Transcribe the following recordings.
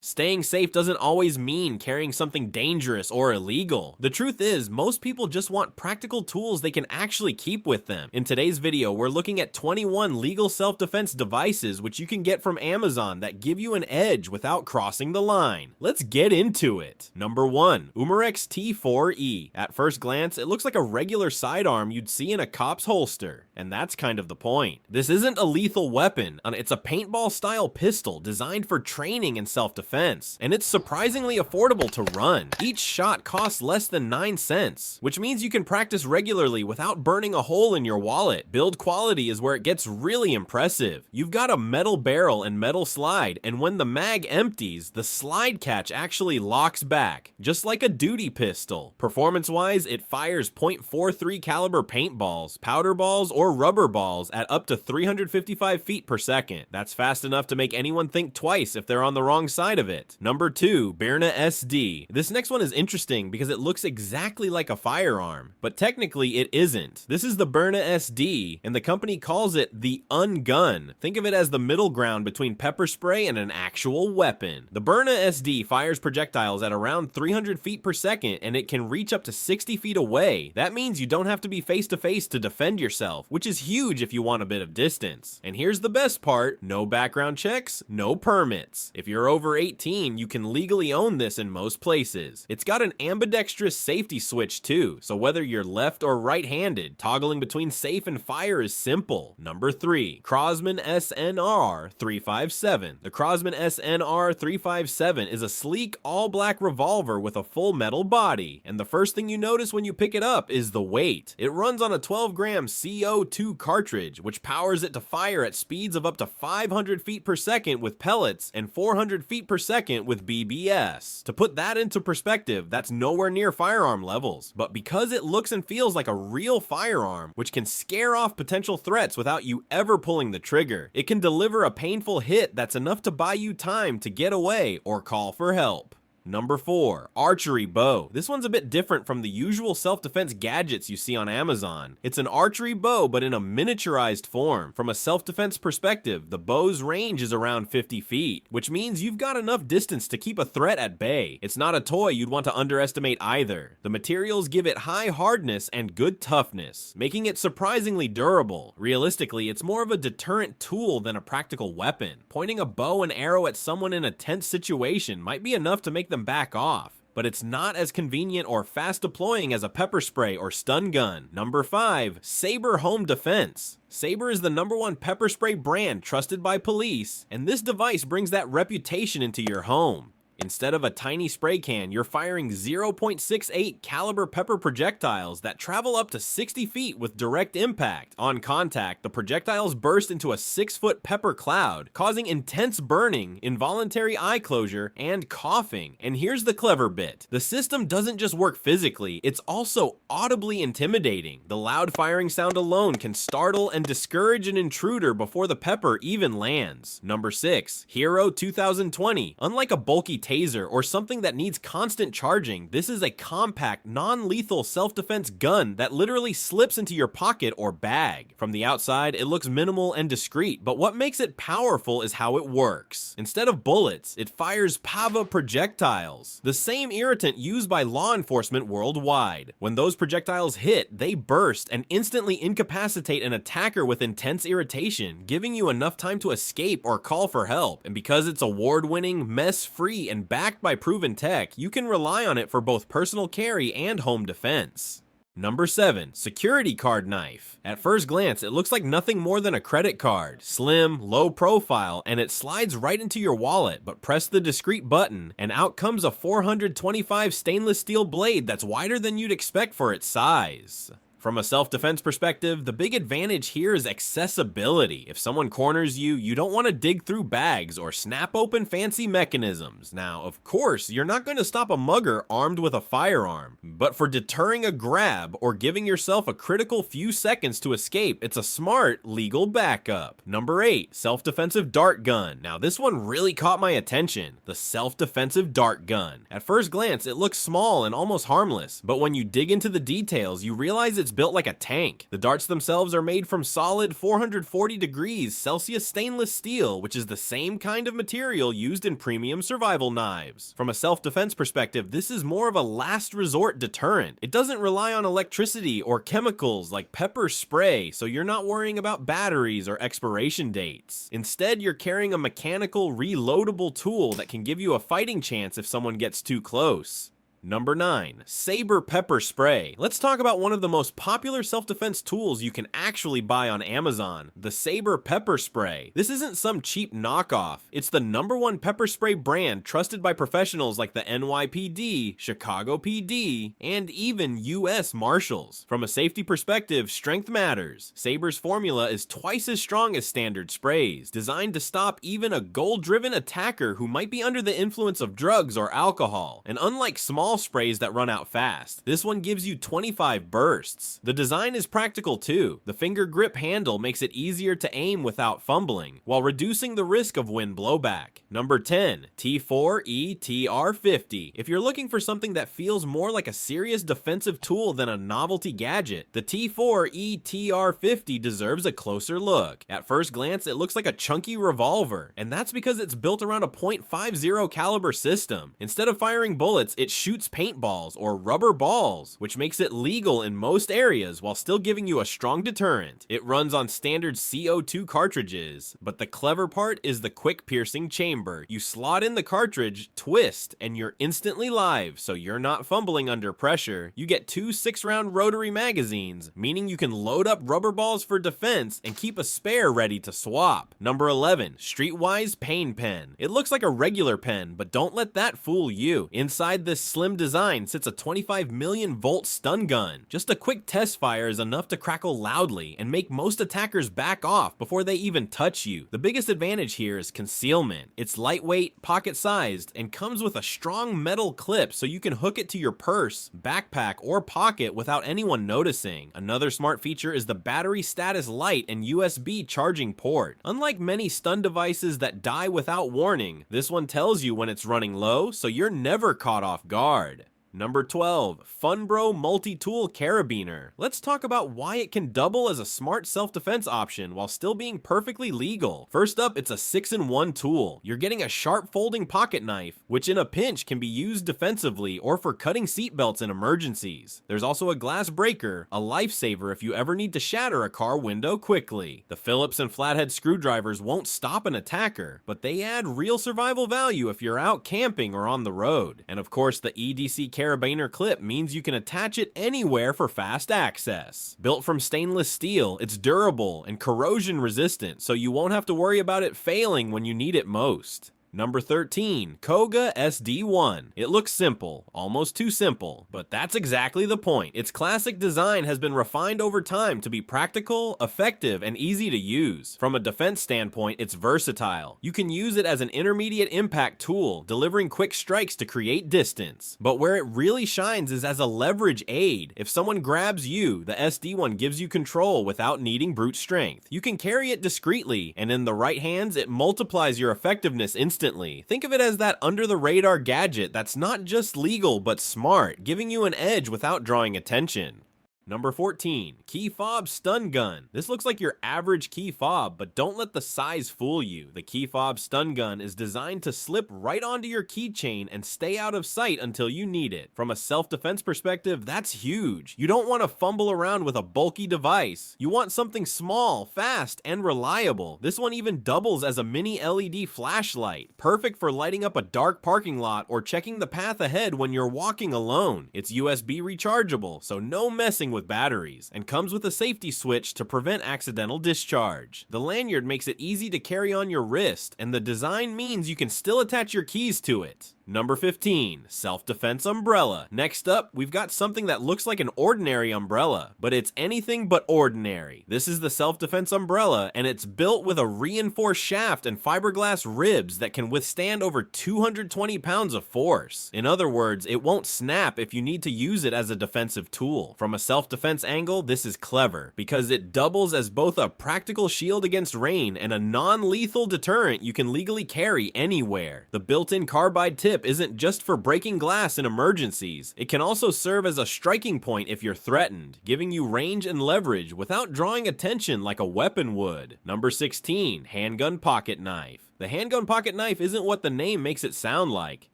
Staying safe doesn't always mean carrying something dangerous or illegal. The truth is, most people just want practical tools they can actually keep with them. In today's video, we're looking at 21 legal self-defense devices which you can get from Amazon that give you an edge without crossing the line. Let's get into it. Number 1. Umarex T4E. At first glance, it looks like a regular sidearm you'd see in a cop's holster, and that's kind of the point. This isn't a lethal weapon, it's a paintball-style pistol designed for training and self-defense. And it's surprisingly affordable to run. Each shot costs less than 9 cents, which means you can practice regularly without burning a hole in your wallet. Build quality is where it gets really impressive. You've got a metal barrel and metal slide, and when the mag empties, the slide catch actually locks back, just like a duty pistol. Performance-wise, it fires .43 caliber paintballs, powder balls, or rubber balls at up to 355 feet per second. That's fast enough to make anyone think twice if they're on the wrong side of it. Number 2, Byrna SD. This next one is interesting because it looks exactly like a firearm, but technically it isn't. This is the Byrna SD, and the company calls it the Ungun. Think of it as the middle ground between pepper spray and an actual weapon. The Byrna SD fires projectiles at around 300 feet per second, and it can reach up to 60 feet away. That means you don't have to be face to face to defend yourself, which is huge if you want a bit of distance. And here's the best part, no background checks, no permits. If you're over 18, you can legally own this in most places. It's got an ambidextrous safety switch too, so whether you're left or right-handed, toggling between safe and fire is simple. Number 3, Crosman SNR 357. The Crosman SNR 357 is a sleek all-black revolver with a full metal body, and the first thing you notice when you pick it up is the weight. It runs on a 12-gram CO2 cartridge, which powers it to fire at speeds of up to 500 feet per second with pellets and 400 feet per second with BBS. To put that into perspective, that's nowhere near firearm levels, but because it looks and feels like a real firearm, which can scare off potential threats without you ever pulling the trigger, it can deliver a painful hit that's enough to buy you time to get away or call for help. Number 4, archery bow. This one's a bit different from the usual self-defense gadgets you see on Amazon. It's an archery bow, but in a miniaturized form. From a self-defense perspective, the bow's range is around 50 feet, which means you've got enough distance to keep a threat at bay. It's not a toy you'd want to underestimate either. The materials give it high hardness and good toughness, making it surprisingly durable. Realistically, it's more of a deterrent tool than a practical weapon. Pointing a bow and arrow at someone in a tense situation might be enough to make them back off, but it's not as convenient or fast deploying as a pepper spray or stun gun. Number 5, Saber Home Defense. Saber is the #1 pepper spray brand trusted by police, and this device brings that reputation into your home. Instead of a tiny spray can, you're firing 0.68 caliber pepper projectiles that travel up to 60 feet with direct impact. On contact, the projectiles burst into a 6-foot pepper cloud, causing intense burning, involuntary eye closure, and coughing. And here's the clever bit. The system doesn't just work physically, it's also audibly intimidating. The loud firing sound alone can startle and discourage an intruder before the pepper even lands. Number 6, Hero 2020. Unlike a bulky taser or something that needs constant charging, this is a compact, non-lethal self-defense gun that literally slips into your pocket or bag. From the outside, it looks minimal and discreet, but what makes it powerful is how it works. Instead of bullets, it fires PAVA projectiles, the same irritant used by law enforcement worldwide. When those projectiles hit, they burst and instantly incapacitate an attacker with intense irritation, giving you enough time to escape or call for help. And because it's award-winning, mess-free, and backed by proven tech, you can rely on it for both personal carry and home defense. Number 7, Security Card Knife. At first glance, it looks like nothing more than a credit card. Slim, low profile, and it slides right into your wallet, but press the discreet button, and out comes a 425 stainless steel blade that's wider than you'd expect for its size. From a self-defense perspective, the big advantage here is accessibility. If someone corners you, you don't want to dig through bags or snap open fancy mechanisms. Now, of course, you're not going to stop a mugger armed with a firearm, but for deterring a grab or giving yourself a critical few seconds to escape, it's a smart, legal backup. Number 8, self-defensive dart gun. Now, this one really caught my attention, the self-defensive dart gun. At first glance, it looks small and almost harmless, but when you dig into the details, you realize it's it's built like a tank. The darts themselves are made from solid 440 degrees Celsius stainless steel, which is the same kind of material used in premium survival knives. From a self-defense perspective, this is more of a last resort deterrent. It doesn't rely on electricity or chemicals like pepper spray, so you're not worrying about batteries or expiration dates. Instead, you're carrying a mechanical, reloadable tool that can give you a fighting chance if someone gets too close. Number 9. Saber Pepper Spray. Let's talk about one of the most popular self-defense tools you can actually buy on Amazon, the Saber Pepper Spray. This isn't some cheap knockoff. It's the #1 pepper spray brand trusted by professionals like the NYPD, Chicago PD, and even US Marshals. From a safety perspective, strength matters. Saber's formula is twice as strong as standard sprays, designed to stop even a goal-driven attacker who might be under the influence of drugs or alcohol. And unlike small sprays that run out fast, this one gives you 25 bursts. The design is practical too. The finger grip handle makes it easier to aim without fumbling, while reducing the risk of wind blowback. Number 10. T4E TR50. If you're looking for something that feels more like a serious defensive tool than a novelty gadget, the T4E TR50 deserves a closer look. At first glance, it looks like a chunky revolver, and that's because it's built around a .50 caliber system. Instead of firing bullets, it shoots paintballs or rubber balls, which makes it legal in most areas while still giving you a strong deterrent. It runs on standard CO2 cartridges, but the clever part is the quick piercing chamber. You slot in the cartridge, twist, and you're instantly live, so you're not fumbling under pressure. You get 2 6-round rotary magazines, meaning you can load up rubber balls for defense and keep a spare ready to swap. Number 11. Streetwise Pain Pen. It looks like a regular pen, but don't let that fool you. Inside this slim design sits a 25 million volt stun gun. Just a quick test fire is enough to crackle loudly and make most attackers back off before they even touch you. The biggest advantage here is concealment. It's lightweight, pocket-sized, and comes with a strong metal clip so you can hook it to your purse, backpack, or pocket without anyone noticing. Another smart feature is the battery status light and USB charging port. Unlike many stun devices that die without warning, this one tells you when it's running low, so you're never caught off guard. Number 12. Funbro Multi-Tool Carabiner. Let's talk about why it can double as a smart self-defense option while still being perfectly legal. First up, it's a 6-in-1 tool. You're getting a sharp folding pocket knife, which in a pinch can be used defensively or for cutting seatbelts in emergencies. There's also a glass breaker, a lifesaver if you ever need to shatter a car window quickly. The Phillips and flathead screwdrivers won't stop an attacker, but they add real survival value if you're out camping or on the road. And of course, the EDC carabiner clip means you can attach it anywhere for fast access. Built from stainless steel, it's durable and corrosion resistant, so you won't have to worry about it failing when you need it most. Number 13. Koga SD1. It looks simple, almost too simple, but that's exactly the point. Its classic design has been refined over time to be practical, effective, and easy to use. From a defense standpoint, it's versatile. You can use it as an intermediate impact tool, delivering quick strikes to create distance. But where it really shines is as a leverage aid. If someone grabs you, the SD1 gives you control without needing brute strength. You can carry it discreetly, and in the right hands, it multiplies your effectiveness instantly. Think of it as that under-the-radar gadget that's not just legal but smart, giving you an edge without drawing attention. Number 14. Key Fob Stun Gun. This looks like your average key fob, but don't let the size fool you. The Key Fob Stun Gun is designed to slip right onto your keychain and stay out of sight until you need it. From a self-defense perspective, that's huge. You don't want to fumble around with a bulky device. You want something small, fast, and reliable. This one even doubles as a mini LED flashlight, perfect for lighting up a dark parking lot or checking the path ahead when you're walking alone. It's USB rechargeable, so no messing with batteries, and comes with a safety switch to prevent accidental discharge. The lanyard makes it easy to carry on your wrist, and the design means you can still attach your keys to it. Number 15. Self-Defense Umbrella. Next up, we've got something that looks like an ordinary umbrella, but it's anything but ordinary. This is the Self-Defense Umbrella, and it's built with a reinforced shaft and fiberglass ribs that can withstand over 220 pounds of force. In other words, it won't snap if you need to use it as a defensive tool. From a self-defense angle, this is clever, because it doubles as both a practical shield against rain and a non-lethal deterrent you can legally carry anywhere. The built-in carbide tip grip isn't just for breaking glass in emergencies. It can also serve as a striking point if you're threatened, giving you range and leverage without drawing attention like a weapon would. Number 16, handgun pocket knife. The handgun pocket knife isn't what the name makes it sound like.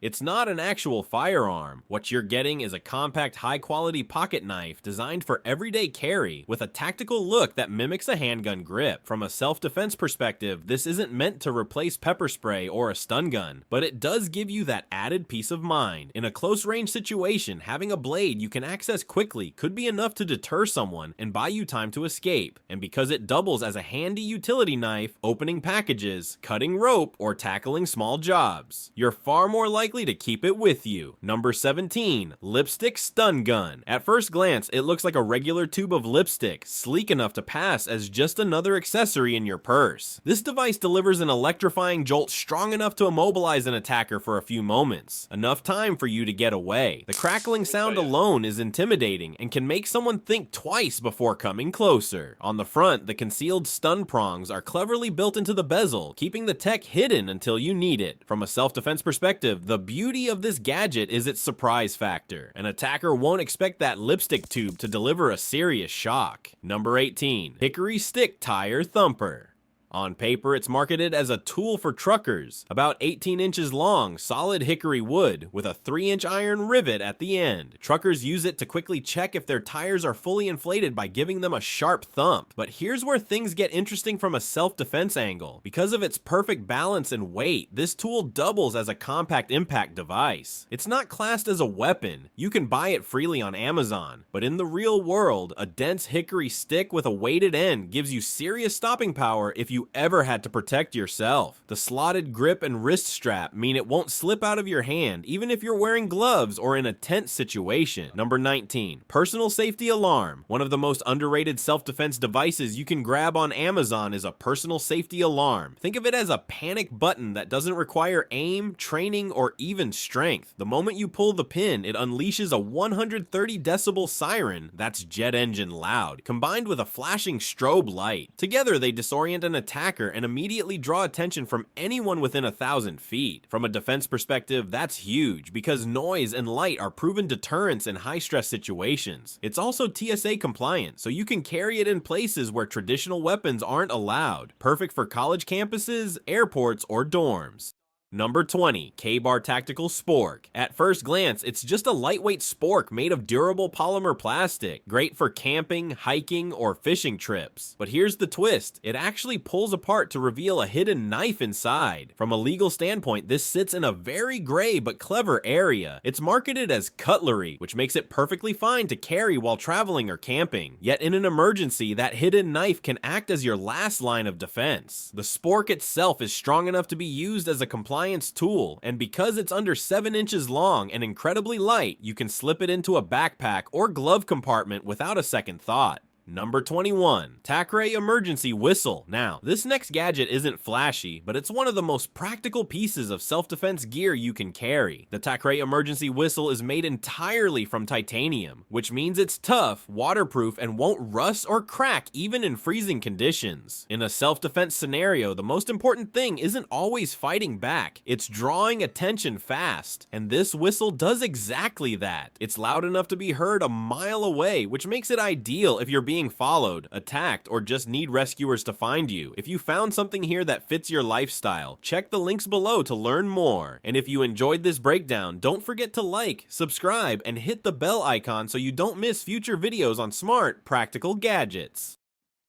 It's not an actual firearm. What you're getting is a compact, high-quality pocket knife designed for everyday carry with a tactical look that mimics a handgun grip. From a self-defense perspective, this isn't meant to replace pepper spray or a stun gun, but it does give you that added peace of mind. In a close-range situation, having a blade you can access quickly could be enough to deter someone and buy you time to escape. And because it doubles as a handy utility knife, opening packages, cutting rope, or tackling small jobs, you're far more likely to keep it with you. Number 17, lipstick stun gun. At first glance, it looks like a regular tube of lipstick, sleek enough to pass as just another accessory in your purse. This device delivers an electrifying jolt strong enough to immobilize an attacker for a few moments, enough time for you to get away. The crackling sound alone is intimidating and can make someone think twice before coming closer. On the front, the concealed stun prongs are cleverly built into the bezel, keeping the tech hidden until you need it. From a self-defense perspective, the beauty of this gadget is its surprise factor. An attacker won't expect that lipstick tube to deliver a serious shock. Number 18, hickory stick tire thumper. On paper, it's marketed as a tool for truckers, about 18 inches long, solid hickory wood, with a 3-inch iron rivet at the end. Truckers use it to quickly check if their tires are fully inflated by giving them a sharp thump. But here's where things get interesting from a self-defense angle. Because of its perfect balance and weight, this tool doubles as a compact impact device. It's not classed as a weapon. You can buy it freely on Amazon. But in the real world, a dense hickory stick with a weighted end gives you serious stopping power if you ever had to protect yourself. The slotted grip and wrist strap mean it won't slip out of your hand even if you're wearing gloves or in a tense situation. Number 19, personal safety alarm. One of the most underrated self-defense devices you can grab on Amazon is a personal safety alarm. Think of it as a panic button that doesn't require aim, training, or even strength. The moment you pull the pin, it unleashes a 130 decibel siren that's jet engine loud, combined with a flashing strobe light. Together, they disorient an attacker and immediately draw attention from anyone within 1,000 feet. From a defense perspective, that's huge because noise and light are proven deterrents in high-stress situations. It's also TSA compliant, so you can carry it in places where traditional weapons aren't allowed. Perfect for college campuses, airports, or dorms. Number 20, K-Bar Tactical Spork. At first glance, it's just a lightweight spork made of durable polymer plastic, great for camping, hiking, or fishing trips. But here's the twist, it actually pulls apart to reveal a hidden knife inside. From a legal standpoint, this sits in a very gray but clever area. It's marketed as cutlery, which makes it perfectly fine to carry while traveling or camping. Yet in an emergency, that hidden knife can act as your last line of defense. The spork itself is strong enough to be used as a compliance tool, and because it's under 7 inches long and incredibly light, you can slip it into a backpack or glove compartment without a second thought. Number 21, TACRAE Emergency Whistle. Now, this next gadget isn't flashy, but it's one of the most practical pieces of self-defense gear you can carry. The TACRAE Emergency Whistle is made entirely from titanium, which means it's tough, waterproof, and won't rust or crack even in freezing conditions. In a self-defense scenario, the most important thing isn't always fighting back, it's drawing attention fast. And this whistle does exactly that. It's loud enough to be heard a mile away, which makes it ideal if you're being followed, attacked, or just need rescuers to find you. If you found something here that fits your lifestyle, check the links below to learn more. And if you enjoyed this breakdown, don't forget to like, subscribe, and hit the bell icon so you don't miss future videos on smart, practical gadgets.